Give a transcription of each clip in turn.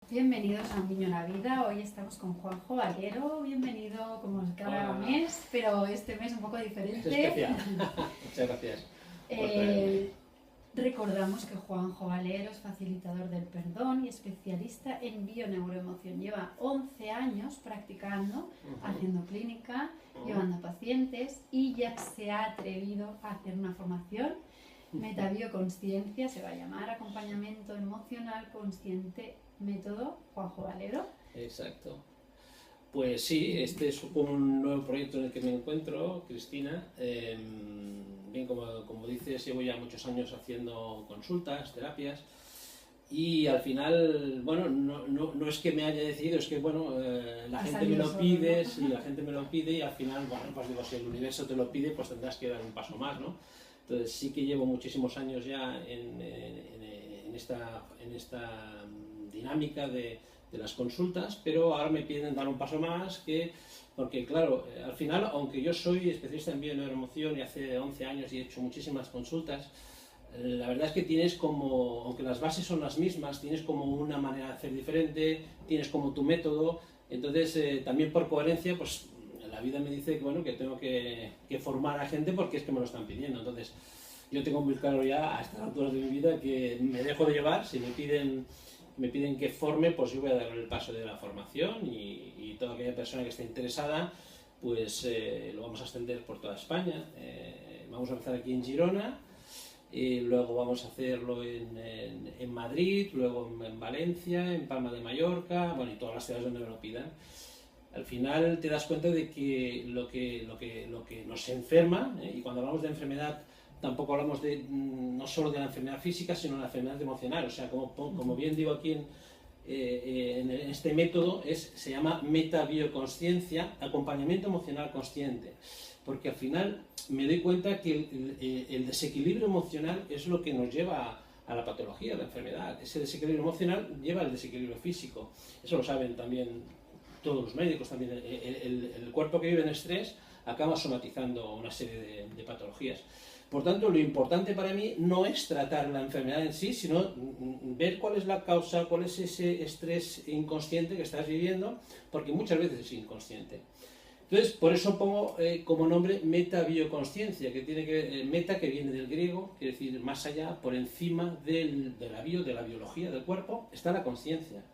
Bienvenidos a Un Niño en la Vida. Hoy estamos con Juanjo Valero. Bienvenido como cada mes, pero este mes un poco diferente. Es especial. Muchas gracias por traerme. Recordamos que Juanjo Valero es facilitador del perdón y especialista en bioneuroemoción. Lleva 11 años practicando, haciendo clínica, llevando pacientes y ya se ha atrevido a hacer una formación. Metabioconsciencia se va a llamar Acompañamiento Emocional Consciente Método Juanjo Valero. Exacto. Pues sí, este es un nuevo proyecto en el que me encuentro, Cristina. Bien, como dices, llevo ya muchos años haciendo consultas, terapias, y al final, bueno, no es que me haya decidido, es que, bueno, la gente me lo pide, ¿no? Sí, la gente me lo pide y al final, bueno, pues digo, si el universo te lo pide, pues tendrás que dar un paso más, ¿no? Entonces sí que llevo muchísimos años ya en esta dinámica de las consultas, pero ahora me piden dar un paso más, porque claro, al final, aunque yo soy especialista en bioneuroemoción y hace 11 años y he hecho muchísimas consultas, la verdad es que tienes como, aunque las bases son las mismas, tienes como una manera de hacer diferente, tienes como tu método, entonces también por coherencia, pues la vida me dice que, bueno, que tengo que formar a gente porque es que me lo están pidiendo. Entonces yo tengo muy claro ya a estas alturas de mi vida que me dejo de llevar. Si me piden que forme, pues yo voy a dar el paso de la formación y toda aquella persona que esté interesada, pues lo vamos a extender por toda España. Vamos a empezar aquí en Girona, y luego vamos a hacerlo en Madrid, luego en Valencia, en Palma de Mallorca, bueno, y todas las ciudades donde me lo pidan. Al final te das cuenta de que lo que nos enferma, y cuando hablamos de enfermedad tampoco hablamos no solo de la enfermedad física, sino de la enfermedad emocional. O sea, como bien digo aquí en este método, se llama metabioconsciencia, acompañamiento emocional consciente. Porque al final me doy cuenta que el desequilibrio emocional es lo que nos lleva a la patología, a la enfermedad. Ese desequilibrio emocional lleva al desequilibrio físico. Eso lo saben también todos los médicos también. El cuerpo que vive en estrés acaba somatizando una serie de patologías. Por tanto, lo importante para mí no es tratar la enfermedad en sí, sino ver cuál es la causa, cuál es ese estrés inconsciente que estás viviendo, porque muchas veces es inconsciente. Entonces, por eso pongo como nombre metabioconsciencia, que tiene que meta, que viene del griego, quiere decir más allá, por encima de la biología del cuerpo, está la consciencia.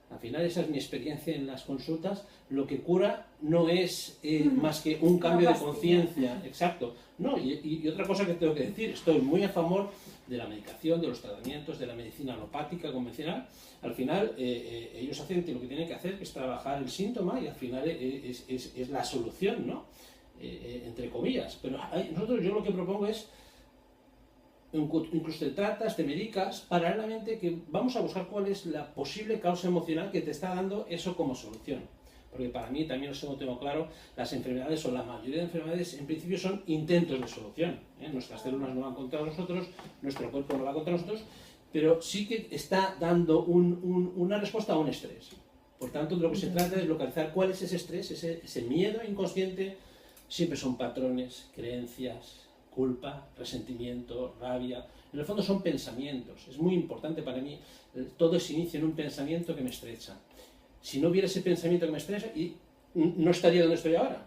Al final esa es mi experiencia en las consultas. Lo que cura no es más que un cambio de conciencia. Exacto. No, y otra cosa que tengo que decir, estoy muy a favor de la medicación, de los tratamientos, de la medicina alopática convencional. Al final ellos hacen lo que tienen que hacer, que es trabajar el síntoma, y al final es la solución, ¿no? Entre comillas. Pero yo lo que propongo es, incluso te tratas, te medicas, paralelamente que vamos a buscar cuál es la posible causa emocional que te está dando eso como solución. Porque para mí, también lo tengo claro, las enfermedades, o la mayoría de enfermedades, en principio son intentos de solución. Nuestras células no van contra nosotros, nuestro cuerpo no va contra nosotros, pero sí que está dando una respuesta a un estrés. Por tanto, de lo que se trata es localizar cuál es ese estrés, ese miedo inconsciente. Siempre son patrones, creencias, culpa, resentimiento, rabia. En el fondo son pensamientos. Es muy importante para mí. Todo se inicia en un pensamiento que me estrecha. Si no hubiera ese pensamiento que me estrecha, no estaría donde estoy ahora.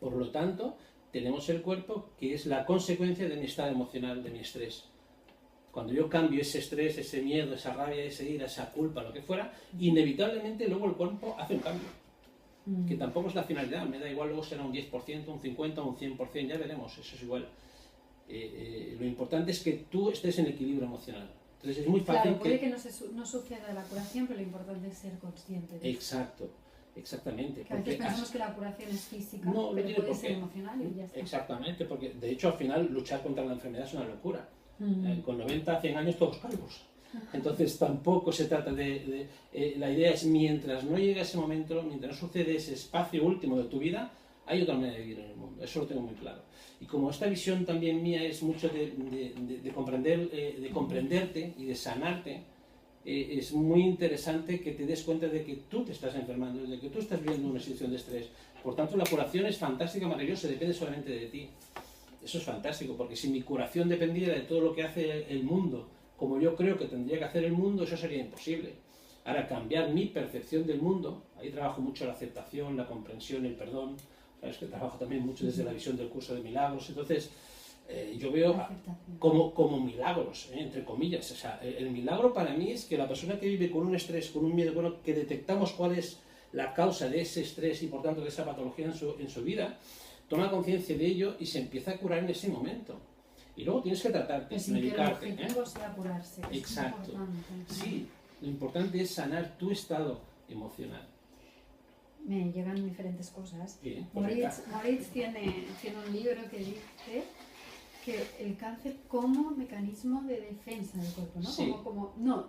Por lo tanto, tenemos el cuerpo, que es la consecuencia de mi estado emocional, de mi estrés. Cuando yo cambio ese estrés, ese miedo, esa rabia, esa ira, esa culpa, lo que fuera, inevitablemente luego el cuerpo hace un cambio. Que tampoco es la finalidad, me da igual, luego será un 10%, un 50%, un 100%, ya veremos, eso es igual. Lo importante es que tú estés en equilibrio emocional. Entonces es muy fácil. Claro, puede que no suceda la curación, pero lo importante es ser consciente de eso. Exacto, exactamente. Que a veces pensamos que la curación es física, no, pero puede ser emocional y ya está. Exactamente, porque de hecho al final luchar contra la enfermedad es una locura. Con 90, 100 años todos calvos. Entonces tampoco se trata la idea es, mientras no llegue ese momento, mientras no sucede ese espacio último de tu vida, hay otra manera de vivir en el mundo. Eso lo tengo muy claro. Y como esta visión también mía es mucho de comprenderte y de sanarte, es muy interesante que te des cuenta de que tú te estás enfermando, de que tú estás viviendo una situación de estrés. Por tanto, la curación es fantástica, maravillosa, depende solamente de ti. Eso es fantástico, porque si mi curación dependiera de todo lo que hace el mundo, como yo creo que tendría que hacer el mundo, eso sería imposible. Ahora, cambiar mi percepción del mundo, ahí trabajo mucho la aceptación, la comprensión, el perdón. Sabes que trabajo también mucho desde la visión del curso de milagros. Entonces, yo veo como milagros, entre comillas. O sea, el milagro para mí es que la persona que vive con un estrés, con un miedo, bueno, que detectamos cuál es la causa de ese estrés y por tanto de esa patología en su vida, toma conciencia de ello y se empieza a curar en ese momento. Y luego tienes que tratarte, medicarte. Que el objetivo sea curarse. Exacto. Sí, lo importante es sanar tu estado emocional. Me llegan diferentes cosas. Bien, Moritz tiene un libro que dice que el cáncer como mecanismo de defensa del cuerpo, ¿no? Sí.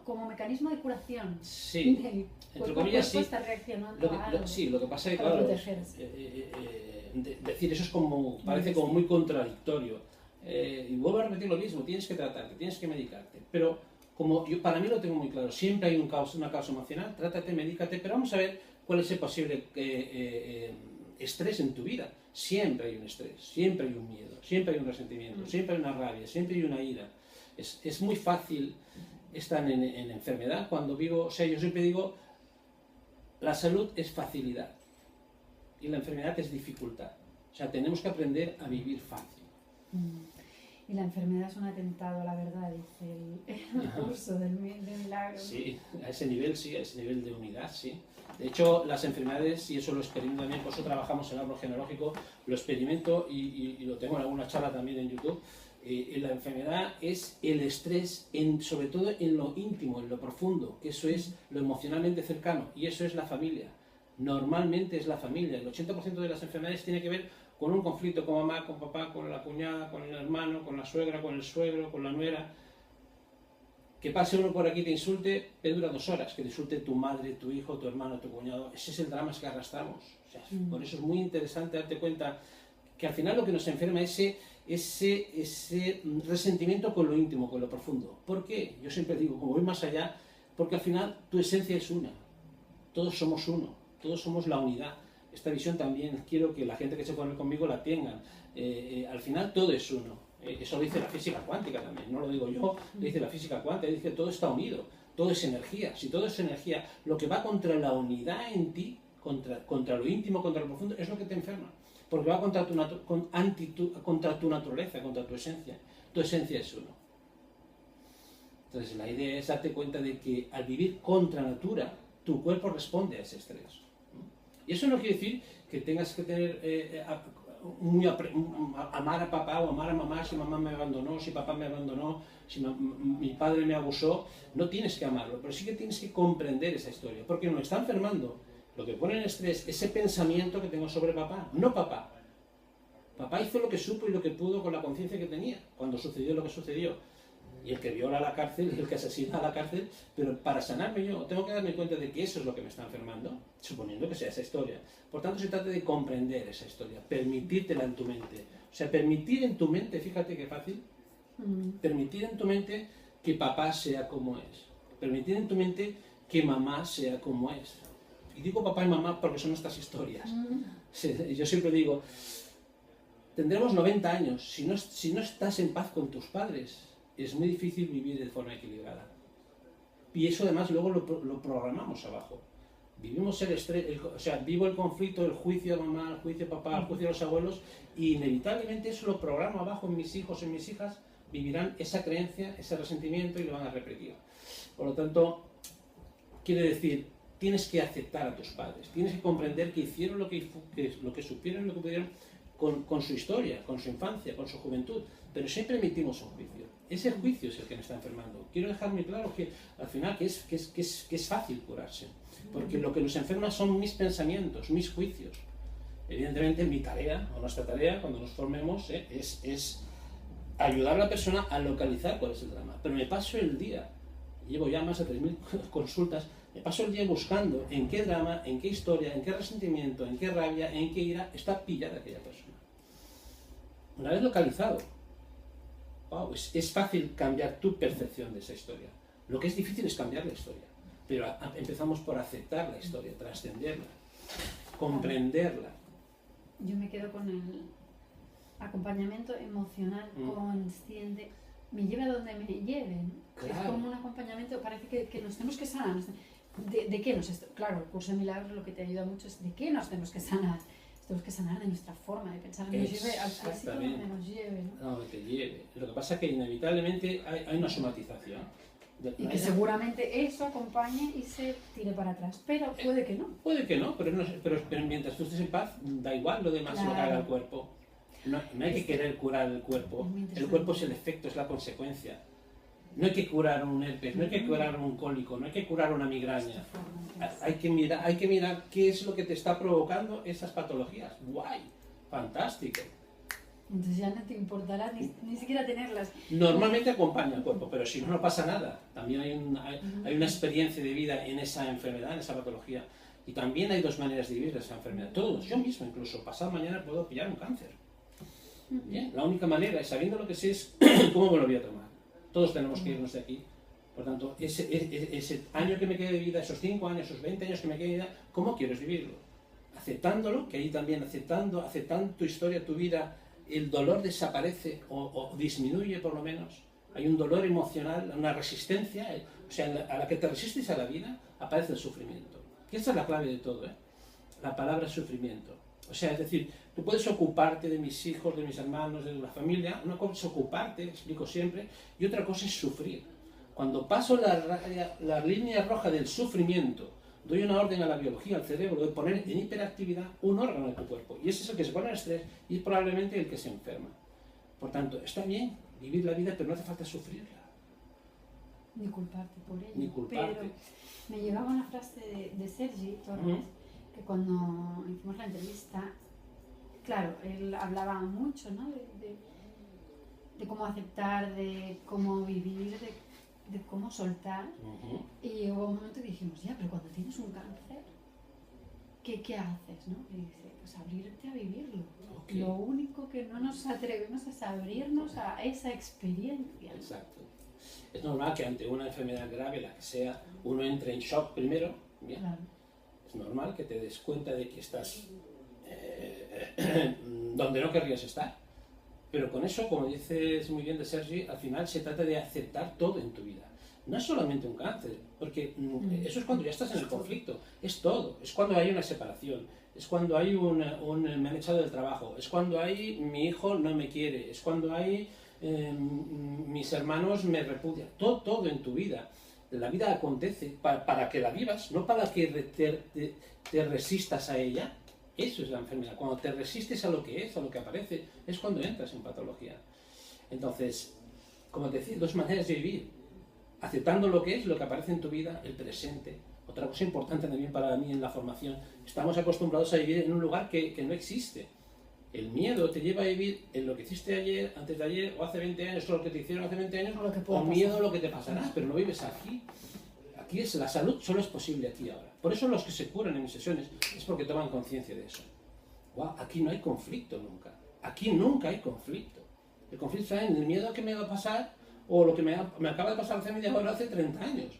Como mecanismo de curación. Sí, entre comillas sí. Está reaccionando a algo. Sí, lo que pasa es que, claro, decir eso es como, parece como muy contradictorio. Y vuelvo a repetir lo mismo, tienes que tratarte, tienes que medicarte. Pero como yo, para mí lo tengo muy claro, siempre hay una causa emocional, trátate, medícate, pero vamos a ver cuál es el posible estrés en tu vida. Siempre hay un estrés, siempre hay un miedo, siempre hay un resentimiento, siempre hay una rabia, siempre hay una ira. Es muy fácil estar en enfermedad cuando vivo, o sea, yo siempre digo, la salud es facilidad y la enfermedad es dificultad. O sea, tenemos que aprender a vivir fácil. Y la enfermedad es un atentado a la verdad, dice el curso del milagro. Sí, a ese nivel de unidad, sí. De hecho, las enfermedades, y eso lo experimento también, por eso trabajamos en el árbol genealógico, lo experimento y lo tengo en alguna charla también en YouTube. La enfermedad es el estrés, sobre todo en lo íntimo, en lo profundo, que eso es lo emocionalmente cercano, y eso es la familia. Normalmente es la familia. El 80% de las enfermedades tiene que ver con un conflicto con mamá, con papá, con la cuñada, con el hermano, con la suegra, con el suegro, con la nuera. Que pase uno por aquí y te insulte, te dura 2 horas. Que te insulte tu madre, tu hijo, tu hermano, tu cuñado. Ese es el drama que arrastramos. O sea, por eso es muy interesante darte cuenta que al final lo que nos enferma es ese resentimiento con lo íntimo, con lo profundo. ¿Por qué? Yo siempre digo, como voy más allá, porque al final tu esencia es una. Todos somos uno, todos somos la unidad. Esta visión también quiero que la gente que se pone conmigo la tengan. Al final todo es uno. Eso lo dice la física cuántica también, no lo digo yo, lo dice la física cuántica, dice que todo está unido, todo es energía. Si todo es energía, lo que va contra la unidad en ti, contra lo íntimo, contra lo profundo, es lo que te enferma. Porque va contra tu naturaleza, contra tu esencia. Tu esencia es uno. Entonces la idea es darte cuenta de que al vivir contra natura, tu cuerpo responde a ese estrés. Y eso no quiere decir que tengas que tener amar a papá o amar a mamá si mamá me abandonó, si papá me abandonó, si mi padre me abusó. No tienes que amarlo, pero sí que tienes que comprender esa historia, porque nos está enfermando. Lo que pone en estrés, ese pensamiento que tengo sobre papá, no papá. Papá hizo lo que supo y lo que pudo con la conciencia que tenía cuando sucedió lo que sucedió. Y el que viola a la cárcel y el que asesina a la cárcel, pero para sanarme yo tengo que darme cuenta de que eso es lo que me está enfermando, suponiendo que sea esa historia. Por tanto, se trata de comprender esa historia, permitírtela en tu mente. O sea, permitir en tu mente, fíjate qué fácil, permitir en tu mente que papá sea como es, permitir en tu mente que mamá sea como es. Y digo papá y mamá porque son nuestras historias. Yo siempre digo, tendremos 90 años, si no estás en paz con tus padres, es muy difícil vivir de forma equilibrada. Y eso además luego lo programamos abajo. Vivimos el estrés, o sea, vivo el conflicto, el juicio de mamá, el juicio de papá, el juicio de los abuelos, y inevitablemente eso lo programo abajo en mis hijos, en mis hijas, vivirán esa creencia, ese resentimiento y lo van a repetir. Por lo tanto, quiere decir, tienes que aceptar a tus padres, tienes que comprender que hicieron lo que supieron, lo que pudieron con su historia, con su infancia, con su juventud, pero siempre emitimos un juicio. Ese juicio es el que me está enfermando. Quiero dejar muy claro que al final que es fácil curarse, porque lo que nos enferma son mis pensamientos, mis juicios. Evidentemente mi tarea, o nuestra tarea, cuando nos formemos, es ayudar a la persona a localizar cuál es el drama. Pero me paso el día, llevo ya más de 3.000 consultas, me paso el día buscando en qué drama, en qué historia, en qué resentimiento, en qué rabia, en qué ira está pillada aquella persona. Una vez localizado, wow, es fácil cambiar tu percepción de esa historia. Lo que es difícil es cambiar la historia. Pero empezamos por aceptar la historia, trascenderla, comprenderla. Yo me quedo con el acompañamiento emocional consciente. Me lleve a donde me lleven. Claro. Es como un acompañamiento, parece que nos tenemos que sanar. de qué claro, el curso de milagros lo que te ayuda mucho es de qué nos tenemos que sanar. Tenemos que sanar de nuestra forma de pensar, que nos lleve al sitio donde nos lleve, ¿no? Donde te lleve. Lo que pasa es que inevitablemente hay una somatización. Y que seguramente eso acompañe y se tire para atrás, pero puede que no. Puede que no, pero mientras tú estés en paz, da igual lo demás lo que haga el cuerpo. No hay que querer curar el cuerpo. El cuerpo es el efecto, es la consecuencia. No hay que curar un herpes, no hay que curar un cólico, no hay que curar una migraña. Hay que mirar qué es lo que te está provocando esas patologías. ¡Guay! ¡Fantástico! Entonces ya no te importará ni siquiera tenerlas. Normalmente acompaña al cuerpo, pero si no, no pasa nada. También hay una experiencia de vida en esa enfermedad, en esa patología. Y también hay dos maneras de vivir esa enfermedad. Todos, yo mismo incluso, pasado mañana puedo pillar un cáncer. Bien, la única manera, sabiendo lo que sé, es cómo me lo voy a tomar. Todos tenemos que irnos de aquí. Por tanto, ese año que me quede de vida, esos 5 años, esos 20 años que me quede de vida, ¿cómo quieres vivirlo? Aceptándolo, que ahí también aceptando tu historia, tu vida, el dolor desaparece o disminuye por lo menos. Hay un dolor emocional, una resistencia, o sea, a la que te resistes a la vida, aparece el sufrimiento. Y esta es la clave de todo, la palabra sufrimiento. O sea, es decir, tú puedes ocuparte de mis hijos, de mis hermanos, de la familia, una cosa es ocuparte, explico siempre, y otra cosa es sufrir. Cuando paso la línea roja del sufrimiento, doy una orden a la biología, al cerebro, de poner en hiperactividad un órgano de tu cuerpo. Y ese es el que se pone en estrés y es probablemente el que se enferma. Por tanto, está bien vivir la vida, pero no hace falta sufrirla. Ni culparte por ello. Ni culparte. Pero me llegaba una frase de Sergi Torres, que cuando hicimos la entrevista, claro, él hablaba mucho, ¿no? de cómo aceptar, de cómo vivir, de cómo soltar. Y hubo un momento que dijimos, ya, pero cuando tienes un cáncer, ¿qué haces? ¿No? Y dice, pues abrirte a vivirlo. Okay. Lo único que no nos atrevemos es abrirnos a esa experiencia. Exacto. Es normal que ante una enfermedad grave, la que sea, uno entre en shock primero. Bien. Claro. Es normal que te des cuenta de que estás donde no querrías estar. Pero con eso, como dices muy bien de Sergi, al final se trata de aceptar todo en tu vida. No es solamente un cáncer, porque eso es cuando ya estás en el conflicto, es todo. Es cuando hay una separación, es cuando hay me han echado del trabajo, es cuando hay mi hijo no me quiere, es cuando hay mis hermanos me repudian. Todo en tu vida. La vida acontece para que la vivas, no para que te resistas a ella. Eso es la enfermedad. Cuando te resistes a lo que es, a lo que aparece, es cuando entras en patología. Entonces, como te decía, dos maneras de vivir. Aceptando lo que es, lo que aparece en tu vida, el presente. Otra cosa importante también para mí en la formación, estamos acostumbrados a vivir en un lugar que no existe. El miedo te lleva a vivir en lo que hiciste ayer, antes de ayer, o hace 20 años, o lo que te hicieron hace 20 años, o miedo a lo que te pasará, pero no vives aquí. Aquí la salud solo es posible aquí ahora. Por eso los que se curan en mis sesiones es porque toman conciencia de eso. Wow, aquí no hay conflicto nunca. Aquí nunca hay conflicto. El conflicto está en el miedo a que me va a pasar o lo que me acaba de pasar hace media hora, hace 30 años.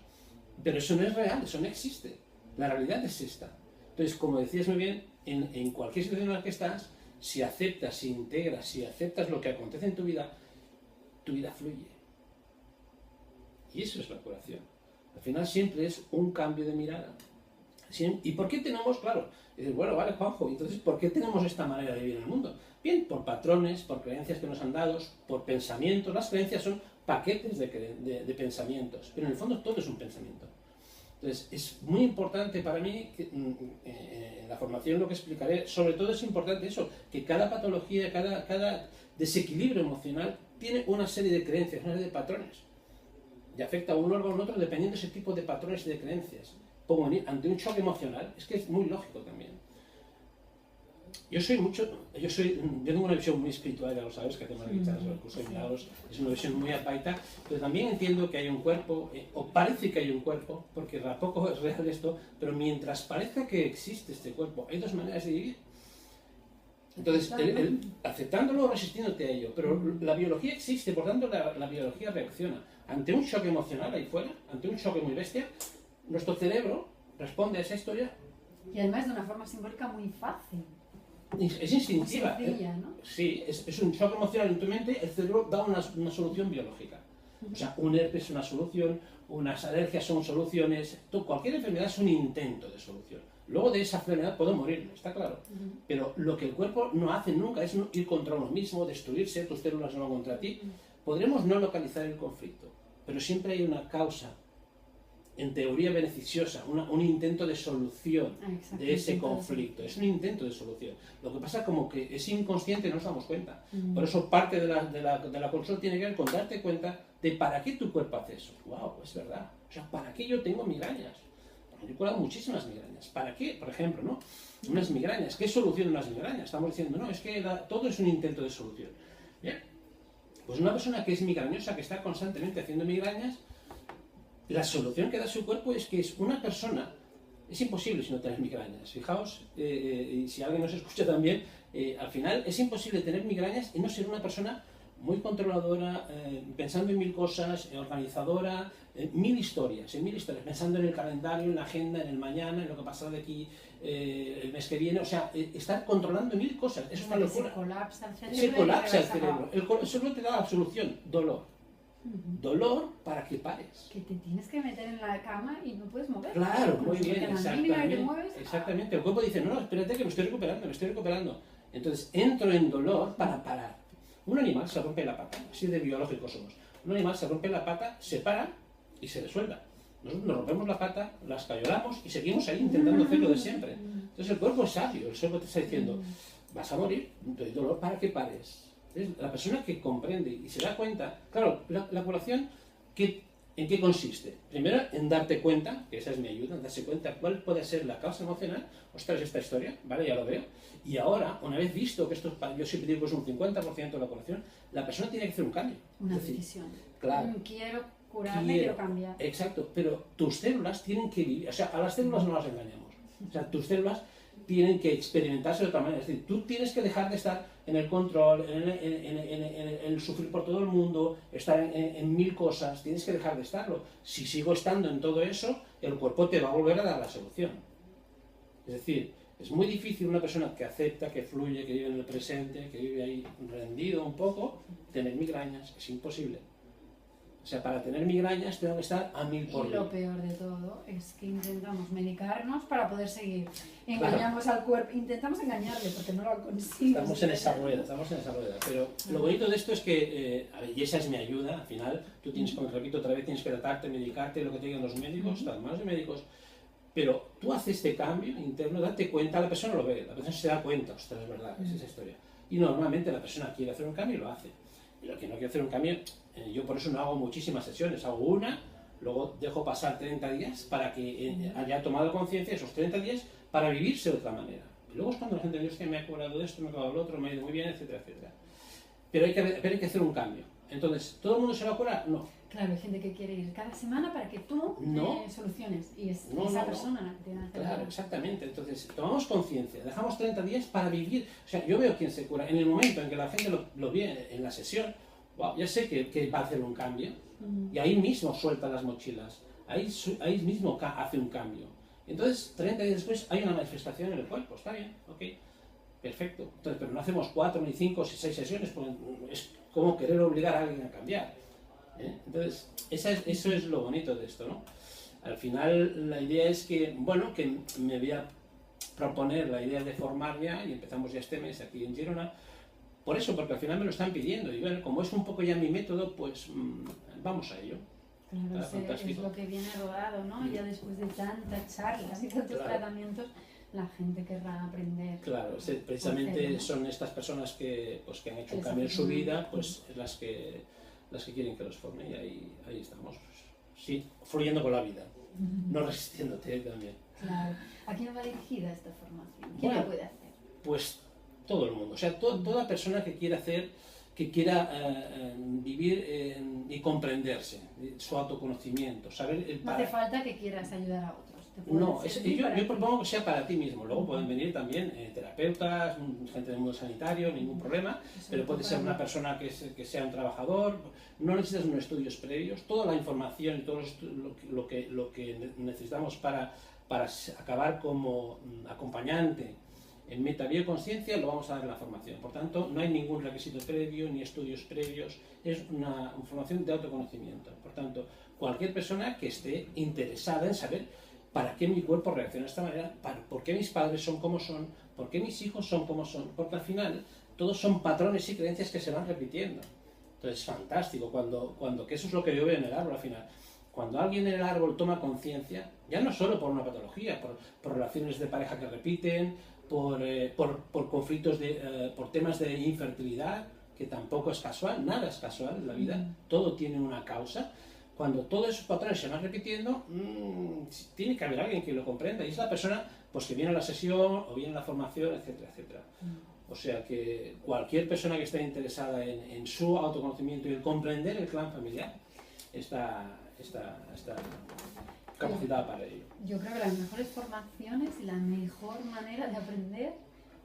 Pero eso no es real, eso no existe. La realidad es esta. Entonces, como decías muy bien, en cualquier situación en la que estás, si aceptas, si integras, si aceptas lo que acontece en tu vida fluye. Y eso es la curación. Al final siempre es un cambio de mirada. ¿Y por qué tenemos, claro? Dices, bueno, vale, Juanjo, entonces, ¿por qué tenemos esta manera de vivir en el mundo? Bien, por patrones, por creencias que nos han dado, por pensamientos. Las creencias son paquetes de pensamientos, pero en el fondo todo es un pensamiento. Entonces, es muy importante para mí, en la formación lo que explicaré, sobre todo es importante eso, que cada patología, cada desequilibrio emocional tiene una serie de creencias, una serie de patrones. Y afecta a un órgano o otro dependiendo de ese tipo de patrones y de creencias. Ante un choque emocional, es que es muy lógico también. Yo tengo una visión muy espiritual, ya lo sabes, que tengo una guitarra sobre el curso de milagros, es una visión muy arcaica, pero también entiendo que hay un cuerpo, o parece que hay un cuerpo, porque tampoco es real esto, pero mientras parezca que existe este cuerpo, hay dos maneras de vivir. Entonces, aceptándolo o resistiéndote a ello, pero la biología existe, por tanto la biología reacciona. Ante un choque emocional ahí fuera, ante un choque muy bestia, nuestro cerebro responde a esa historia. Y además de una forma simbólica muy fácil. Es instintiva. Sencilla, ¿no? Sí, es un choque emocional en tu mente, el cerebro da una solución biológica. O sea, un herpes es una solución, unas alergias son soluciones, cualquier enfermedad es un intento de solución. Luego de esa enfermedad puedo morir, está claro. Pero lo que el cuerpo no hace nunca es ir contra uno mismo, destruirse, tus células no van contra ti. Podremos no localizar el conflicto, pero siempre hay una causa, en teoría beneficiosa, un intento de solución de ese conflicto. Es un intento de solución. Lo que pasa como que es inconsciente y no nos damos cuenta. Por eso parte de la consulta tiene que ver con darte cuenta de para qué tu cuerpo hace eso. ¡Wow! Es verdad. O sea, ¿para qué yo tengo migrañas? Yo he curado muchísimas migrañas. ¿Para qué? Por ejemplo, ¿no? Unas migrañas. ¿Qué solución unas migrañas? Estamos diciendo, no, es que todo es un intento de solución. Bien. Pues una persona que es migrañosa, que está constantemente haciendo migrañas, la solución que da su cuerpo es que es una persona, es imposible si no tener migrañas. Fijaos, y si alguien nos escucha también, al final es imposible tener migrañas y no ser una persona muy controladora, pensando en mil cosas, organizadora, mil historias, pensando en el calendario, en la agenda, en el mañana, en lo que pasará de aquí el mes que viene, o sea, estar controlando mil cosas, eso es una locura. Se colapsa el cerebro. Se colapsa el cerebro. El cerebro te da la solución, dolor. Dolor para que pares. Que te tienes que meter en la cama y no puedes mover. Claro, muy bien, exactamente. Exactamente. El cuerpo dice, no, espérate que me estoy recuperando. Entonces entro en dolor para parar. Un animal se rompe la pata, así de biológicos somos. Un animal se rompe la pata, se para y se resuelva. Nosotros nos rompemos la pata, la escayolamos y seguimos ahí intentando hacerlo de siempre. Entonces el cuerpo es sabio, el cuerpo te está diciendo, vas a morir, te doy dolor para que pares. Entonces, la persona que comprende y se da cuenta, claro, la curación, ¿en qué consiste? Primero, en darte cuenta, que esa es mi ayuda, en darse cuenta cuál puede ser la causa emocional. Ostras, esta historia, ¿vale? Ya lo veo. Y ahora, una vez visto que esto, yo siempre digo que es un 50% de la curación, la persona tiene que hacer un cambio. Una decisión. Claro. Quiero curarme, quiero cambiar. Exacto, pero tus células tienen que vivir, o sea, a las células no las engañamos. O sea, tus células tienen que experimentarse de otra manera. Es decir, tú tienes que dejar de estar en el control, en el sufrir por todo el mundo, estar en mil cosas, tienes que dejar de estarlo. Si sigo estando en todo eso, el cuerpo te va a volver a dar la solución. Es decir, es muy difícil una persona que acepta, que fluye, que vive en el presente, que vive ahí rendido un poco, tener migrañas, es imposible. O sea, para tener migrañas tengo que estar a 1000 por Y día. lo peor de todo es que intentamos medicarnos para poder seguir. Engañamos al cuerpo, intentamos engañarle porque no lo conseguimos. Estamos en esa rueda. Pero lo bonito de esto es que, y esa es mi ayuda, al final, tú tienes, como repito otra vez, tienes que tratarte, medicarte, lo que te digan los médicos, las manos de médicos, pero tú haces este cambio interno, date cuenta, la persona lo ve, la persona se da cuenta, ostras, es verdad, es esa historia. Y normalmente la persona quiere hacer un cambio y lo hace. Y lo que no quiere hacer un cambio, yo por eso no hago muchísimas sesiones, hago una, luego dejo pasar 30 días para que haya tomado conciencia esos 30 días para vivirse de otra manera. Y luego es cuando la gente dice que me ha curado de esto, me ha curado de lo otro, me ha ido muy bien, etcétera, etcétera. Pero hay que hacer un cambio. Entonces, ¿todo el mundo se va a curar? No. Claro, hay gente que quiere ir cada semana para que tú soluciones. Y es esa persona la que tiene que hacer. Claro, exactamente. Entonces, tomamos conciencia, dejamos 30 días para vivir. O sea, yo veo quién se cura. En el momento en que la gente lo ve en la sesión, wow, ya sé que va a hacer un cambio. Y ahí mismo suelta las mochilas. Ahí mismo hace un cambio. Entonces, 30 días después hay una manifestación en el cuerpo. Está bien, ok. Perfecto. Entonces, pero no hacemos 4, ni 5, ni 6 sesiones, porque es como querer obligar a alguien a cambiar. Entonces, eso es lo bonito de esto, ¿no? Al final, la idea es que, bueno, que me voy a proponer la idea de formar ya, y empezamos ya este mes aquí en Girona, por eso, porque al final me lo están pidiendo, y bueno, como es un poco ya mi método, pues vamos a ello. Claro, es lo que viene rodado, ¿no? Ya después de tantas charlas y tantos tratamientos, la gente querrá aprender. Claro, precisamente son estas personas que han hecho un cambio en su vida, pues las que quieren que los forme, y ahí estamos, pues, sí, fluyendo con la vida, no resistiéndote también. Claro. ¿A quién va dirigida esta formación? ¿Quién la puede hacer? Pues todo el mundo, o sea, toda persona que quiera vivir y comprenderse, su autoconocimiento, saber no hace falta que quieras ayudar a otros. No, yo propongo que sea para ti mismo. Luego pueden venir también terapeutas, gente del mundo sanitario, ningún problema, pero puede ser una persona que sea un trabajador. No necesitas unos estudios previos, toda la información y todo lo que necesitamos para acabar como acompañante En metabioconsciencia lo vamos a dar en la formación. Por tanto, no hay ningún requisito previo ni estudios previos. Es una formación de autoconocimiento. Por tanto, cualquier persona que esté interesada en saber para qué mi cuerpo reacciona de esta manera, por qué mis padres son como son, por qué mis hijos son como son, porque al final todos son patrones y creencias que se van repitiendo. Entonces es fantástico, que eso es lo que yo veo en el árbol al final. Cuando alguien en el árbol toma conciencia, ya no solo por una patología, por relaciones de pareja que repiten, por conflictos, por temas de infertilidad, que tampoco es casual, nada es casual en la vida, todo tiene una causa. Cuando todos esos patrones se van repitiendo, tiene que haber alguien que lo comprenda, y es la persona pues, que viene a la sesión o viene a la formación, etcétera, etcétera. O sea que cualquier persona que esté interesada en su autoconocimiento y en comprender el clan familiar está capacitada para ello. Yo creo que las mejores formaciones y la mejor manera de aprender,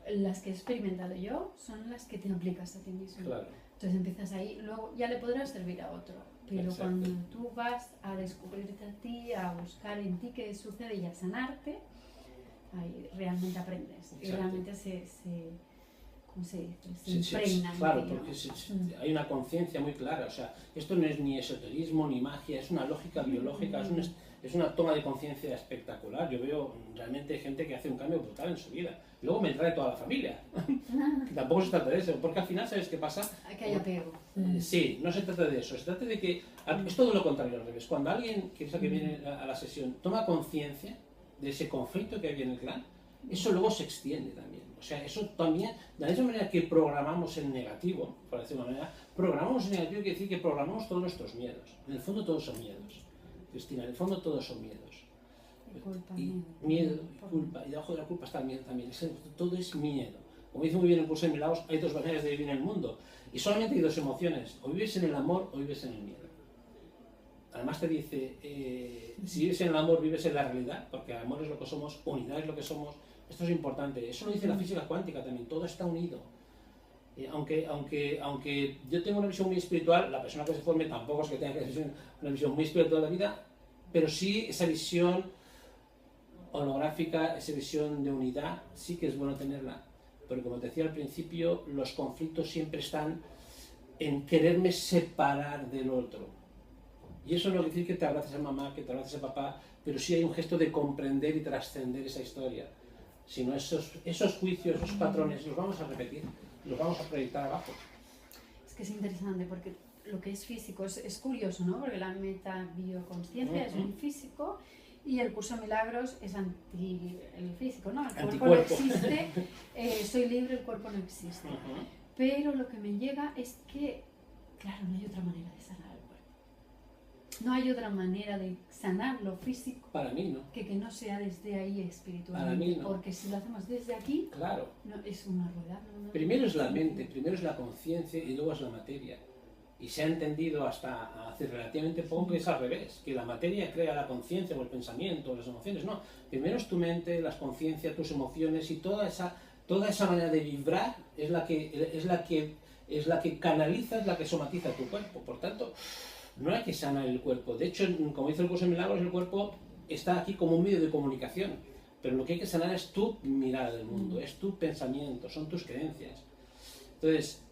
las que he experimentado yo, son las que te aplicas a ti mismo. Claro. Entonces empiezas ahí, luego ya le podrás servir a otro. Pero Exacto. Cuando tú vas a descubrirte a ti, a buscar en ti qué sucede y a sanarte, ahí realmente aprendes. Exacto. Y realmente ¿cómo se dice? Se impregna. Claro, porque hay una conciencia muy clara. O sea, esto no es ni esoterismo ni magia, es una lógica biológica, es una toma de conciencia espectacular. Yo veo realmente gente que hace un cambio brutal en su vida. Luego me trae toda la familia. Tampoco se trata de eso, porque al final, ¿sabes qué pasa? Que hay apego. Sí, no se trata de eso. Se trata de que es todo lo contrario al revés. Cuando alguien que viene a la sesión toma conciencia de ese conflicto que hay en el clan, eso luego se extiende también. O sea, eso también, de la misma manera que programamos en negativo, por decirlo de una manera, programamos en negativo quiere decir que programamos todos nuestros miedos. En el fondo todos son miedos. Cristina, en el fondo todos son miedos. Miedo y culpa. Y debajo de la culpa está el miedo también. Todo es miedo. Como dice muy bien el curso de Milagros, hay dos maneras de vivir en el mundo. Y solamente hay dos emociones. O vives en el amor o vives en el miedo. Además te dice, si vives en el amor, vives en la realidad, porque el amor es lo que somos, unidad es lo que somos. Esto es importante. Eso lo dice la física cuántica también. Todo está unido. Aunque yo tengo una visión muy espiritual, la persona que se forme tampoco es que tenga que tener una visión muy espiritual de la vida, pero sí esa visión holográfica, esa visión de unidad, sí que es bueno tenerla. Pero como te decía al principio, los conflictos siempre están en quererme separar del otro. Y eso no quiere decir que te abraces a mamá, que te abraces a papá, pero sí hay un gesto de comprender y trascender esa historia. Sino esos juicios, esos patrones, los vamos a repetir, los vamos a proyectar abajo. Es que es interesante porque lo que es físico es curioso, ¿no? Porque la metabioconsciencia es muy físico y el curso de Milagros es anti el físico, ¿no? El cuerpo no existe, soy libre, el cuerpo no existe. Pero lo que me llega es que, claro, no hay otra manera de sanar el cuerpo. No hay otra manera de sanar lo físico. Para mí no. Que no sea desde ahí espiritualmente. Para mí no. Porque si lo hacemos desde aquí, claro. No, es una rueda. Primero es la mente, primero es la conciencia y luego es la materia. Y se ha entendido hasta hace relativamente poco que es al revés, que la materia crea la conciencia o el pensamiento o las emociones. No, primero es tu mente, las conciencias, tus emociones y toda esa manera de vibrar es la que canaliza, es la que somatiza tu cuerpo. Por tanto, no hay que sanar el cuerpo. De hecho, como dice el curso de Milagros, el cuerpo está aquí como un medio de comunicación. Pero lo que hay que sanar es tu mirada del mundo, es tu pensamiento, son tus creencias. Entonces,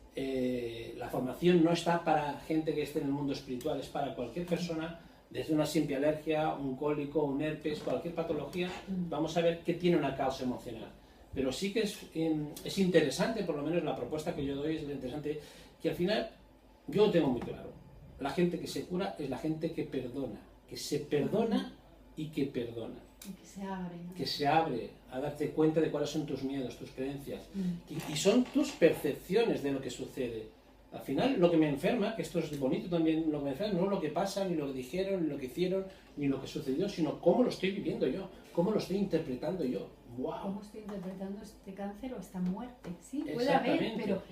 la formación no está para gente que esté en el mundo espiritual, es para cualquier persona, desde una simple alergia, un cólico, un herpes, cualquier patología, vamos a ver que tiene una causa emocional. Pero sí que es interesante, por lo menos la propuesta que yo doy es interesante, que al final yo lo tengo muy claro. La gente que se cura es la gente que perdona, que se perdona y que perdona. Y que se abre, ¿no? Que se abre a darte cuenta de cuáles son tus miedos, tus creencias. Y son tus percepciones de lo que sucede. Al final, lo que me enferma, que esto es bonito también, lo que me enferma no es lo que pasa, ni lo que dijeron, ni lo que hicieron, ni lo que sucedió, sino cómo lo estoy viviendo yo, cómo lo estoy interpretando yo. ¡Wow! ¿Cómo estoy interpretando este cáncer o esta muerte? Sí, puede haber, pero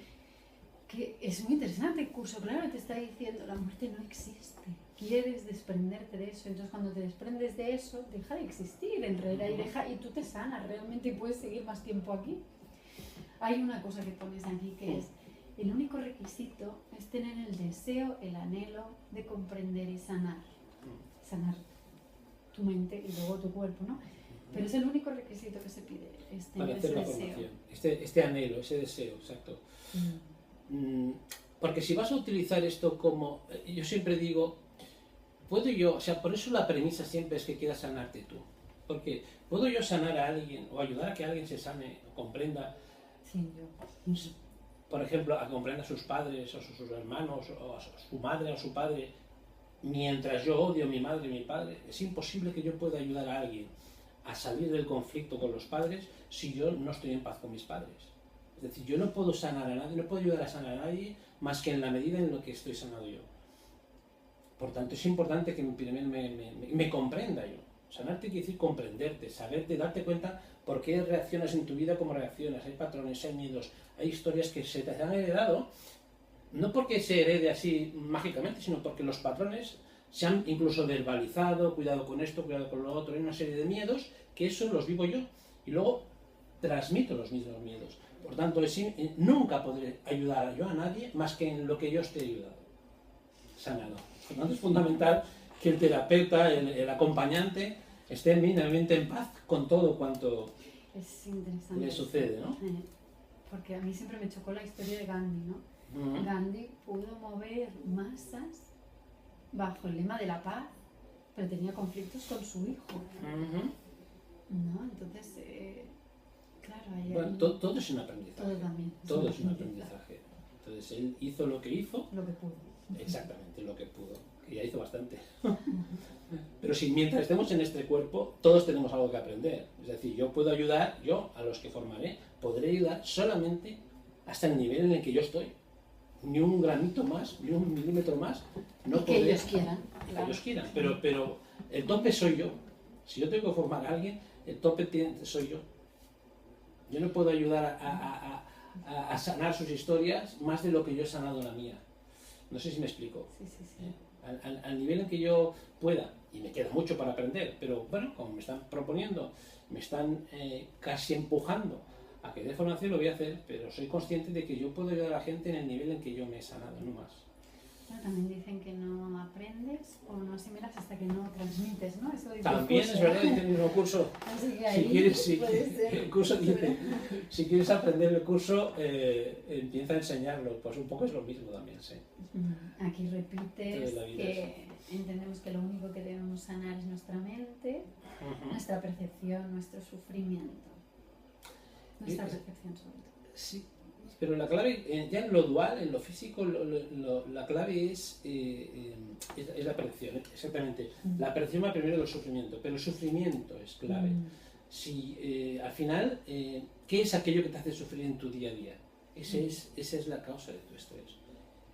que es muy interesante el curso. Claro, te está diciendo, la muerte no existe. Quieres desprenderte de eso, entonces cuando te desprendes de eso, deja de existir en realidad y tú te sanas realmente y puedes seguir más tiempo aquí. Hay una cosa que pones aquí que es, el único requisito es tener el deseo, el anhelo de comprender y sanar tu mente y luego tu cuerpo, ¿no? Pero es el único requisito que se pide, para hacer ese la deseo. formación. Este anhelo, ese deseo, exacto. Porque si vas a utilizar esto como, yo siempre digo, puedo yo, o sea, por eso la premisa siempre es que quieras sanarte tú. Porque puedo yo sanar a alguien o ayudar a que alguien se sane o comprenda, Sí, yo. por ejemplo, a comprender a sus padres o sus hermanos o a su madre o su padre, mientras yo odio a mi madre y mi padre. Es imposible que yo pueda ayudar a alguien a salir del conflicto con los padres si yo no estoy en paz con mis padres. Es decir, yo no puedo sanar a nadie, no puedo ayudar a sanar a nadie más que en la medida en lo que estoy sanado yo. Por tanto, es importante que me comprenda yo. Sanarte quiere decir comprenderte, saberte, darte cuenta por qué reaccionas en tu vida como reaccionas. Hay patrones, hay miedos, hay historias que se te han heredado, no porque se herede así mágicamente, sino porque los patrones se han incluso verbalizado, cuidado con esto, cuidado con lo otro, hay una serie de miedos que eso los vivo yo y luego transmito los mismos miedos. Por tanto, nunca podré ayudar yo a nadie más que en lo que yo esté ayudado, sanado. Por tanto, es fundamental que el terapeuta, el acompañante, esté mínimamente en paz con todo cuanto Es interesante. le sucede, ¿no? Porque a mí siempre me chocó la historia de Gandhi, ¿no? Gandhi pudo mover masas bajo el lema de la paz, pero tenía conflictos con su hijo, ¿no? Entonces, claro, ahí bueno, todo es un aprendizaje. todo también. Todo es un aprendizaje. Entonces, él hizo lo que hizo. Lo que pudo. Exactamente, lo que pudo. Y ya hizo bastante. Pero si mientras estemos en este cuerpo, todos tenemos algo que aprender. Es decir, yo puedo ayudar, yo a los que formaré, podré ayudar solamente hasta el nivel en el que yo estoy. Ni un granito más, ni un milímetro más. No que podré, ellos quieran. que ellos quieran. Pero el tope soy yo. Si yo tengo que formar a alguien, el tope soy yo. Yo no puedo ayudar a sanar sus historias más de lo que yo he sanado la mía. No sé si me explico. Sí. Al nivel en que yo pueda, y me queda mucho para aprender, pero bueno, como me están proponiendo, me están casi empujando a que dé formación, lo voy a hacer, pero soy consciente de que yo puedo ayudar a la gente en el nivel en que yo me he sanado, no más. Bueno, también dicen que no aprendes o no asimilas hasta que no transmites, ¿no? Eso dice También el es verdad, dice el mismo curso. Así que Si ahí quieres, puede ser. el curso dice, si quieres aprender el curso, empieza a enseñarlo. Pues un poco es lo mismo también, sí. Aquí repites Toda la vida que entendemos que lo único que debemos sanar es nuestra mente, nuestra percepción, nuestro sufrimiento. Nuestra percepción sobre todo. Sí, pero la clave, ya en lo dual, en lo físico, la clave es la percepción, exactamente. La percepción va primero del sufrimiento, pero el sufrimiento es clave. Si al final, ¿qué es aquello que te hace sufrir en tu día a día? Esa es la causa de tu estrés.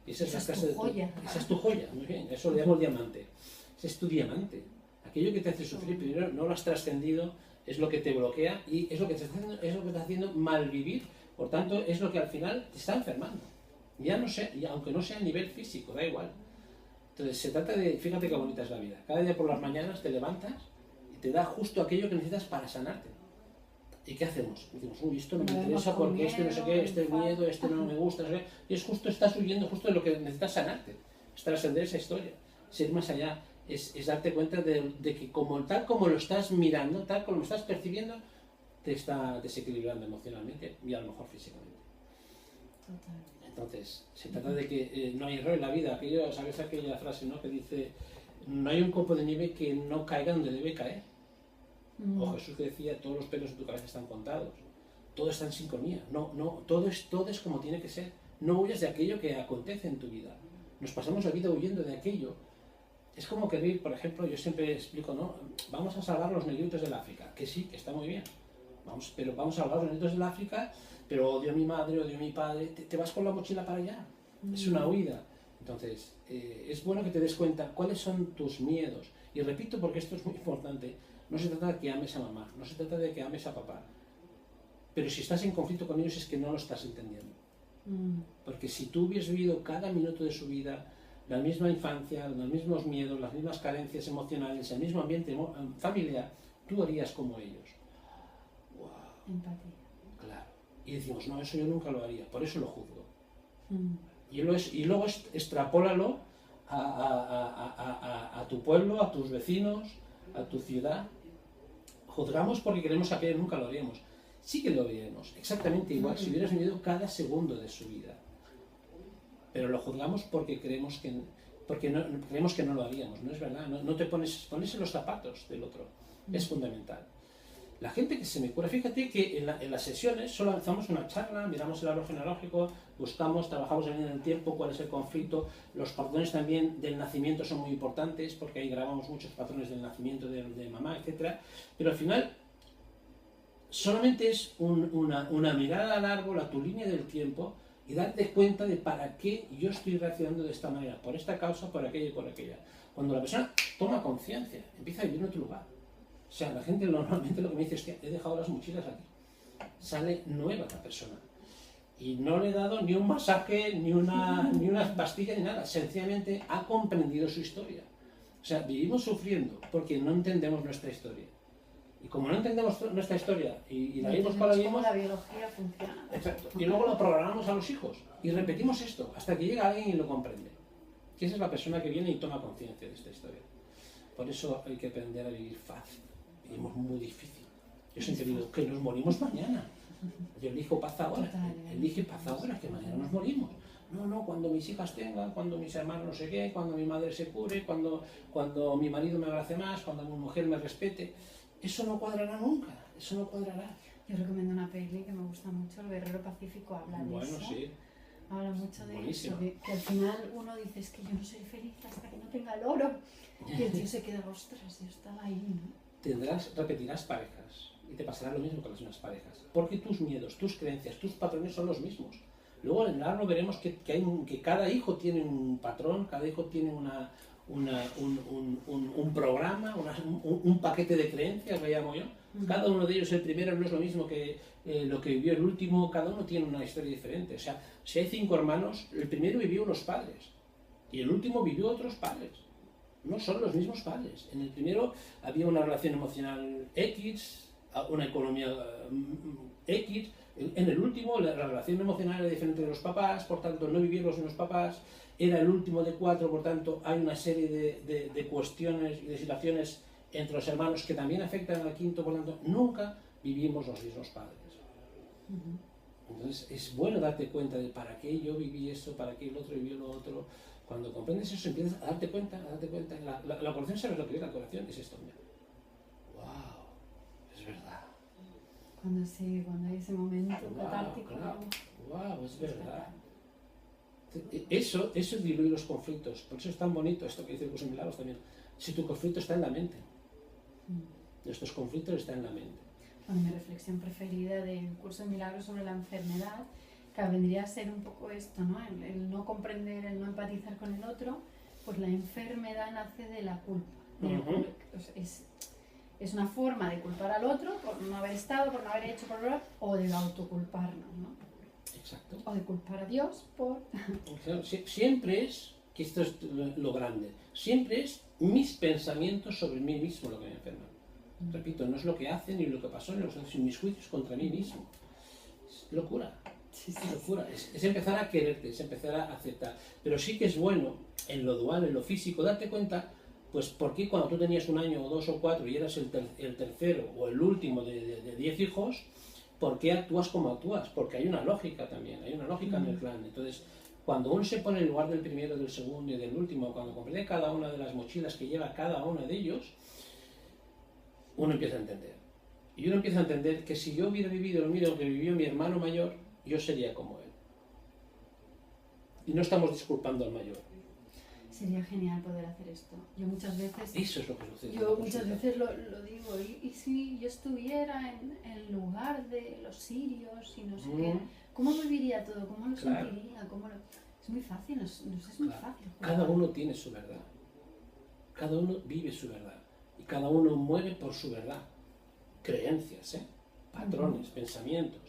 Esa es tu joya. Esa es tu joya, muy bien, eso le llamo el diamante. Ese es tu diamante. Aquello que te hace sufrir, primero no lo has trascendido, es lo que te bloquea y es lo que te está haciendo malvivir. Por tanto, es lo que al final te está enfermando. Ya no sé, y aunque no sea a nivel físico, da igual. Entonces, se trata de, fíjate qué bonita es la vida. Cada día por las mañanas te levantas y te da justo aquello que necesitas para sanarte. ¿Y qué hacemos? Decimos, uy, esto no me interesa porque este no sé qué, este miedo, este no me gusta, no sé qué. Y es justo, estás huyendo justo de lo que necesitas sanarte. Es trascender esa historia, ser más allá. Es darte cuenta de que tal como lo estás mirando, tal como lo estás percibiendo, te está desequilibrando emocionalmente y a lo mejor físicamente. Total. Entonces, se trata de que no hay error en la vida. ¿Sabes aquella frase, ¿no? Que dice, no hay un copo de nieve que no caiga donde debe caer? O Jesús que decía, todos los pelos de tu cabeza están contados. Todo está en sincronía. Todo es como tiene que ser. No huyas de aquello que acontece en tu vida. Nos pasamos la vida huyendo de aquello. Es como querer, por ejemplo, yo siempre explico, ¿no? Vamos a salvar los negritos del África. Que sí, que está muy bien. Pero vamos a salvar los negritos del África, pero odio a mi madre, odio a mi padre. Te vas con la mochila para allá. Es una huida. Entonces, es bueno que te des cuenta cuáles son tus miedos. Y repito, porque esto es muy importante, no se trata de que ames a mamá, no se trata de que ames a papá. Pero si estás en conflicto con ellos es que no lo estás entendiendo. Porque si tú hubieras vivido cada minuto de su vida, la misma infancia, los mismos miedos, las mismas carencias emocionales, el mismo ambiente familiar, tú harías como ellos. Wow. Empatía. Claro. Y decimos, no, eso yo nunca lo haría, por eso lo juzgo. Y luego extrapólalo a tu pueblo, a tus vecinos, a tu ciudad. juzgamos porque queremos saber, nunca lo haríamos. Sí que lo haríamos, exactamente igual, si hubieras vivido cada segundo de su vida. Pero lo juzgamos porque creemos que no lo haríamos, no es verdad, no te pones en los zapatos del otro, es fundamental. La gente que se me cura, fíjate que en las sesiones solo lanzamos una charla, miramos el árbol genealógico, trabajamos en el tiempo, cuál es el conflicto, los patrones también del nacimiento son muy importantes, porque ahí grabamos muchos patrones del nacimiento de mamá, etc. Pero al final, solamente es una mirada al árbol, a tu línea del tiempo, y darte cuenta de para qué yo estoy reaccionando de esta manera, por esta causa, por aquella y por aquella. Cuando la persona toma conciencia, empieza a vivir en otro lugar. O sea, la gente normalmente lo que me dice es que he dejado las mochilas aquí. Sale nueva la persona. Y no le he dado ni un masaje, ni unas pastillas, ni nada. Sencillamente ha comprendido su historia. O sea, vivimos sufriendo porque no entendemos nuestra historia. Y como no entendemos nuestra historia y la vimos para la vimos, la biología funciona. Exacto. Y luego lo programamos a los hijos. Y repetimos esto hasta que llega alguien y lo comprende. Que esa es la persona que viene y toma conciencia de esta historia. Por eso hay que aprender a vivir fácil. Vivimos muy difícil. Yo siempre digo que nos morimos mañana. Yo elijo paz ahora. Elige paz ahora, que mañana nos morimos. No, cuando mis hijas tengan, cuando mis hermanos no sé qué, cuando mi madre se cure, cuando mi marido me abrace más, cuando mi mujer me respete. Eso no cuadrará nunca, eso no cuadrará. Yo recomiendo una peli que me gusta mucho, El Guerrero Pacífico, habla de eso. Bueno, sí. Habla mucho de Buenísimo. eso, que al final uno dice, es que yo no soy feliz hasta que no tenga el oro. Y el tío se queda, ostras, yo estaba ahí, ¿no? Repetirás parejas y te pasará lo mismo con las mismas parejas. Porque tus miedos, tus creencias, tus patrones son los mismos. Luego en el árbol veremos que cada hijo tiene un patrón, cada hijo tiene un programa, un paquete de creencias, lo llamo yo. Cada uno de ellos, el primero no es lo mismo que lo que vivió el último, cada uno tiene una historia diferente. O sea, si hay 5 hermanos, el primero vivió unos padres y el último vivió otros padres. No son los mismos padres. En el primero había una relación emocional X, una economía X. En el último la relación emocional era diferente de los papás, por tanto no vivieron los mismos papás. Era el último de 4, por tanto hay una serie de cuestiones y de situaciones entre los hermanos que también afectan al quinto, por tanto nunca vivimos los mismos padres. Entonces es bueno darte cuenta de para qué yo viví esto, para qué el otro vivió lo otro. Cuando comprendes eso empiezas a darte cuenta. La curación, ¿sabes lo que es la curación? Es esto, mira. ¡Wow! Es verdad. Cuando hay ese momento catártico. Claro. ¡Wow! Es verdad. Eso es diluir los conflictos. Por eso es tan bonito esto que dice el curso de milagros también. Si tu conflicto está en la mente. Nuestros conflictos están en la mente. Bueno, mi reflexión preferida del curso de milagros sobre la enfermedad, que vendría a ser un poco esto, ¿no? El no comprender, el no empatizar con el otro, pues la enfermedad nace de la culpa. Es una forma de culpar al otro por no haber estado, por no haber hecho, o de autoculparnos, ¿no? Exacto. O de culpar a Dios por... Siempre es, que esto es lo grande, siempre es mis pensamientos sobre mí mismo lo que me enferman. Repito, no es lo que hacen ni lo que pasó, sino mis juicios contra mí mismo. Es locura. Es locura. Es empezar a quererte, es empezar a aceptar. Pero sí que es bueno, en lo dual, en lo físico, darte cuenta, pues por qué cuando tú tenías 1 año o 2 o 4 y eras el tercero o el último de 10 hijos, ¿por qué actúas como actúas? Porque hay una lógica también, hay una lógica en el clan. Entonces, cuando uno se pone en el lugar del primero, del segundo y del último, cuando comprende cada una de las mochilas que lleva cada uno de ellos, uno empieza a entender. Y uno empieza a entender que si yo hubiera vivido lo mismo que vivió mi hermano mayor, yo sería como él. Y no estamos disculpando al mayor. Sería genial poder hacer esto. Yo muchas veces... Eso es lo que sucede. Yo muchas veces lo digo, ¿y si yo estuviera en lugar de los sirios y no sé qué? ¿Cómo viviría todo? ¿Cómo lo sentiría? Es muy fácil, es muy fácil. Cada uno tiene su verdad. Cada uno vive su verdad. Y cada uno muere por su verdad. Creencias, patrones, pensamientos.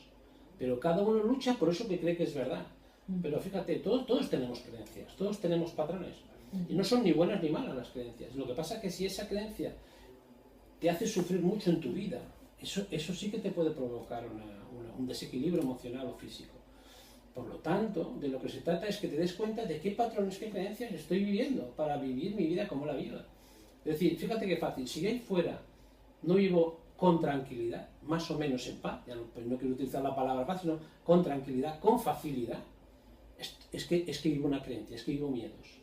Pero cada uno lucha por eso que cree que es verdad. Pero fíjate, todos tenemos creencias, todos tenemos patrones. Y no son ni buenas ni malas las creencias. Lo que pasa es que si esa creencia te hace sufrir mucho en tu vida, eso sí que te puede provocar un desequilibrio emocional o físico. Por lo tanto, de lo que se trata es que te des cuenta de qué patrones, qué creencias estoy viviendo para vivir mi vida como la vivo. Es decir, fíjate qué fácil, si yo ahí fuera no vivo con tranquilidad, más o menos en paz, ya no, pues no quiero utilizar la palabra paz, sino con tranquilidad, con facilidad, es que vivo una creencia, es que vivo miedos,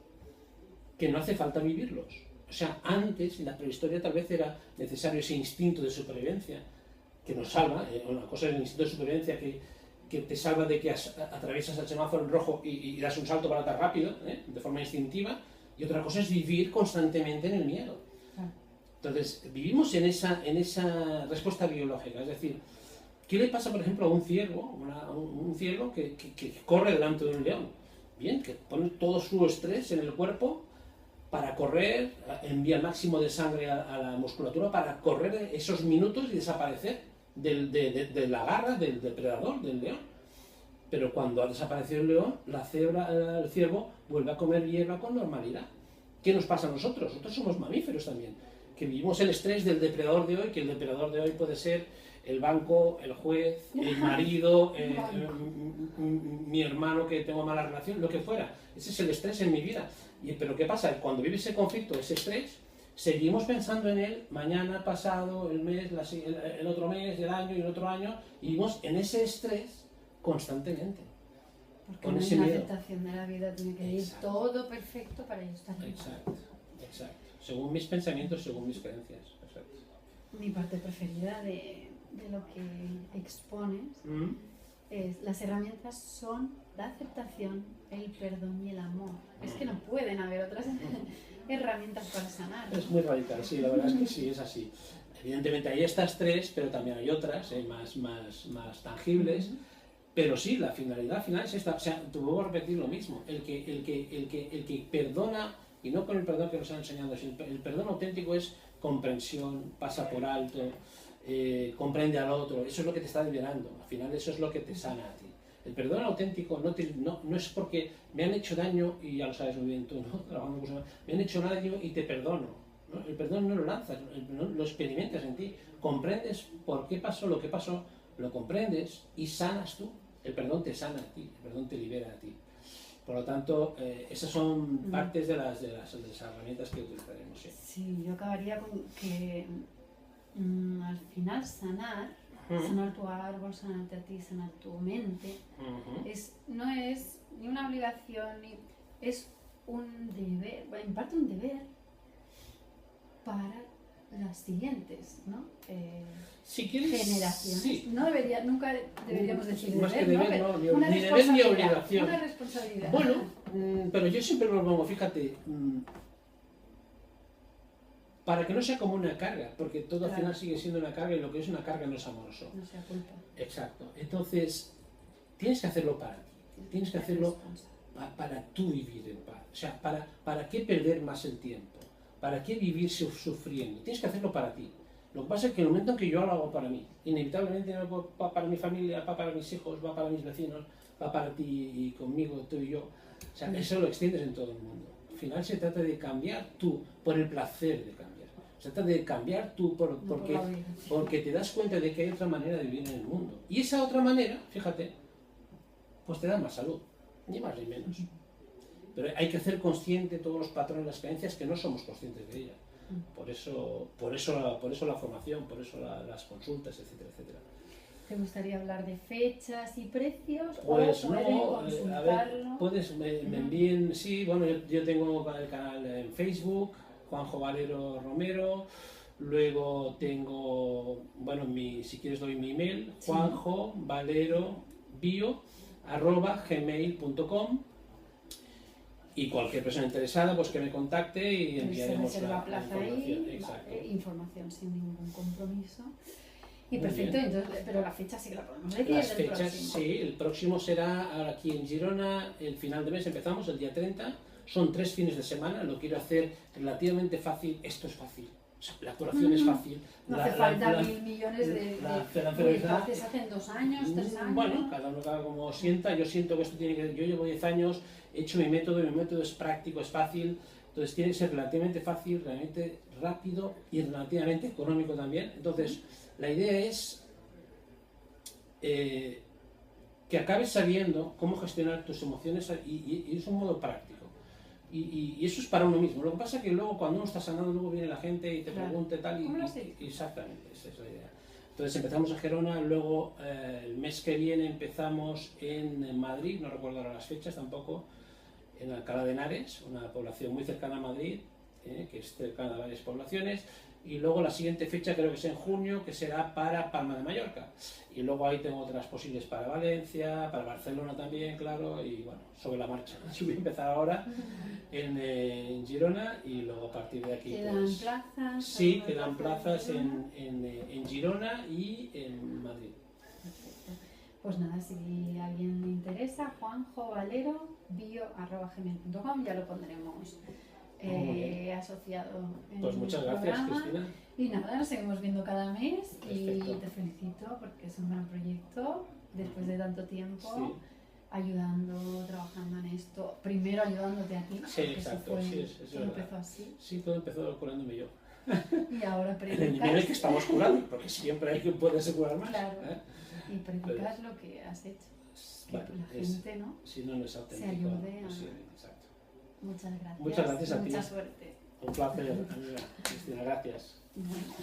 que no hace falta vivirlos. O sea, antes, en la prehistoria, tal vez era necesario ese instinto de supervivencia que nos salva. Una cosa es el instinto de supervivencia que te salva de que atraviesas el semáforo en rojo y das un salto para atrás rápido, de forma instintiva, y otra cosa es vivir constantemente en el miedo. Entonces, vivimos en esa respuesta biológica, es decir, ¿qué le pasa, por ejemplo, a un ciervo, un ciervo que corre delante de un león? Bien, que pone todo su estrés en el cuerpo para correr, envía el máximo de sangre a la musculatura para correr esos minutos y desaparecer de la garra del depredador, del león. Pero cuando ha desaparecido el león, el ciervo vuelve a comer hierba con normalidad. ¿Qué nos pasa a nosotros? Nosotros somos mamíferos también, que vivimos el estrés del depredador de hoy, que el depredador de hoy puede ser el banco, el juez, el marido, mi hermano que tengo mala relación, lo que fuera. Ese es el estrés en mi vida. Pero ¿qué pasa? Cuando vive ese conflicto, ese estrés, seguimos pensando en él mañana, pasado, el mes, el otro mes, el año y el otro año, y vivimos en ese estrés constantemente. Porque no hay una aceptación de la vida, tiene que ir todo perfecto para yo estar bien. Exacto. Según mis pensamientos, según mis creencias. Exacto. Mi parte preferida de lo que expones es las herramientas son la aceptación, el perdón y el amor. Es que no pueden haber otras herramientas para sanar. Es muy radical, sí, la verdad es que sí, es así. Evidentemente hay estas tres, pero también hay otras, más tangibles. Pero sí, la finalidad final es esta. O sea, te vuelvo a repetir lo mismo. El que perdona, y no con el perdón que nos han enseñado, sino el perdón auténtico es comprensión, pasa por alto, comprende al otro. Eso es lo que te está liberando. Al final eso es lo que te sana a ti. El perdón auténtico no es porque me han hecho daño, y ya lo sabes muy bien tú, ¿no? Trabajando con cosas, me han hecho daño y te perdono, ¿no? El perdón no lo lanzas, el perdón lo experimentas en ti. Comprendes por qué pasó lo que pasó, lo comprendes y sanas tú. El perdón te sana a ti, el perdón te libera a ti. Por lo tanto, esas son partes de las herramientas que utilizaremos. Sí, yo acabaría con que al final sanar tu árbol, sanarte a ti, sanar tu mente, no es ni una obligación, es un deber, en parte un deber para las siguientes, ¿no? Si quieres, generaciones. Sí. Nunca deberíamos decir más deber, que deber, ¿no? ni Una deber ni responsabilidad, obligación. una responsabilidad. Bueno, pero yo siempre lo pongo, fíjate, para que no sea como una carga, porque todo al final sigue siendo una carga y lo que es una carga no es amoroso. No sea culpa. Exacto. Entonces, tienes que hacerlo para ti. Tienes que hacerlo para tú vivir en paz. O sea, ¿para qué perder más el tiempo? ¿Para qué vivir sufriendo? Tienes que hacerlo para ti. Lo que pasa es que en el momento en que yo lo hago para mí, inevitablemente va para mi familia, va para mis hijos, va para mis vecinos, va para ti y conmigo, tú y yo. O sea, eso lo extiendes en todo el mundo. Al final se trata de cambiar tú por el placer de cambiar. Se trata de cambiar tú porque te das cuenta de que hay otra manera de vivir en el mundo. Y esa otra manera, fíjate, pues te da más salud, ni más ni menos. Pero hay que hacer consciente todos los patrones, las creencias que no somos conscientes de ellas. Por eso la formación, por eso las consultas, etcétera, etcétera. ¿Te gustaría hablar de fechas y precios? Pues o no, a ver, me envíen, sí, bueno, yo tengo el canal en Facebook, Juanjo Valero Romero, luego tengo, bueno, si quieres doy mi email, juanjovalerovio@gmail.com. Y cualquier persona interesada, pues que me contacte y enviaremos la información. Exacto. Información sin ningún compromiso. Y perfecto, entonces, pero la fecha sí que la podemos decir. Las fechas, sí, el próximo será aquí en Girona, el final de mes, empezamos el día 30, son 3 fines de semana, lo quiero hacer relativamente fácil, esto es fácil. O sea, la curación es fácil. No hace falta 1.000 millones de haces hacen 2 años, 3 años. Bueno, cada uno como sienta. Yo siento que esto tiene que... Yo llevo 10 años, he hecho mi método es práctico, es fácil. Entonces tiene que ser relativamente fácil, relativamente rápido y relativamente económico también. Entonces, la idea es que acabes sabiendo cómo gestionar tus emociones y es un modo práctico. y eso es para uno mismo. Lo que pasa es que luego cuando uno está sanando, luego viene la gente y te pregunta y tal, ¿Cómo lo has hecho? exactamente, esa es la idea. Entonces empezamos en Gerona, luego el mes que viene empezamos en Madrid, no recuerdo ahora las fechas tampoco, en Alcalá de Henares, una población muy cercana a Madrid, que es cercana a varias poblaciones, y luego la siguiente fecha creo que es en junio, que será para Palma de Mallorca. Y luego ahí tengo otras posibles para Valencia, para Barcelona también, claro, y bueno, sobre la marcha. Yo voy a empezar ahora en Girona y luego a partir de aquí... ¿Quedan pues, plazas? sí, quedan plazas en Girona y en Madrid. Perfecto. Pues nada, si a alguien le interesa, juanjovalero.bio@gmail.com, ya lo pondremos asociado en Pues muchas el gracias, programa. Cristina. Y nada, nos seguimos viendo cada mes. Perfecto. Y te felicito porque es un gran proyecto después de tanto tiempo. Sí. Ayudando, trabajando en esto, primero ayudándote a ti, Sí, porque exacto, eso sí, fue, es todo verdad. empezó así, Sí, todo empezó curándome yo. y ahora En el nivel en que predicas, estamos curando, porque siempre hay quien puede curar más. claro, ¿eh? y predicas lo que has hecho, que Bueno, la gente, ¿no? si no, no es auténtico. Se ayude a... Sí, exacto. Muchas gracias. Muchas gracias a ti. Mucha suerte. Un placer, amiga. Cristina, gracias. Bueno.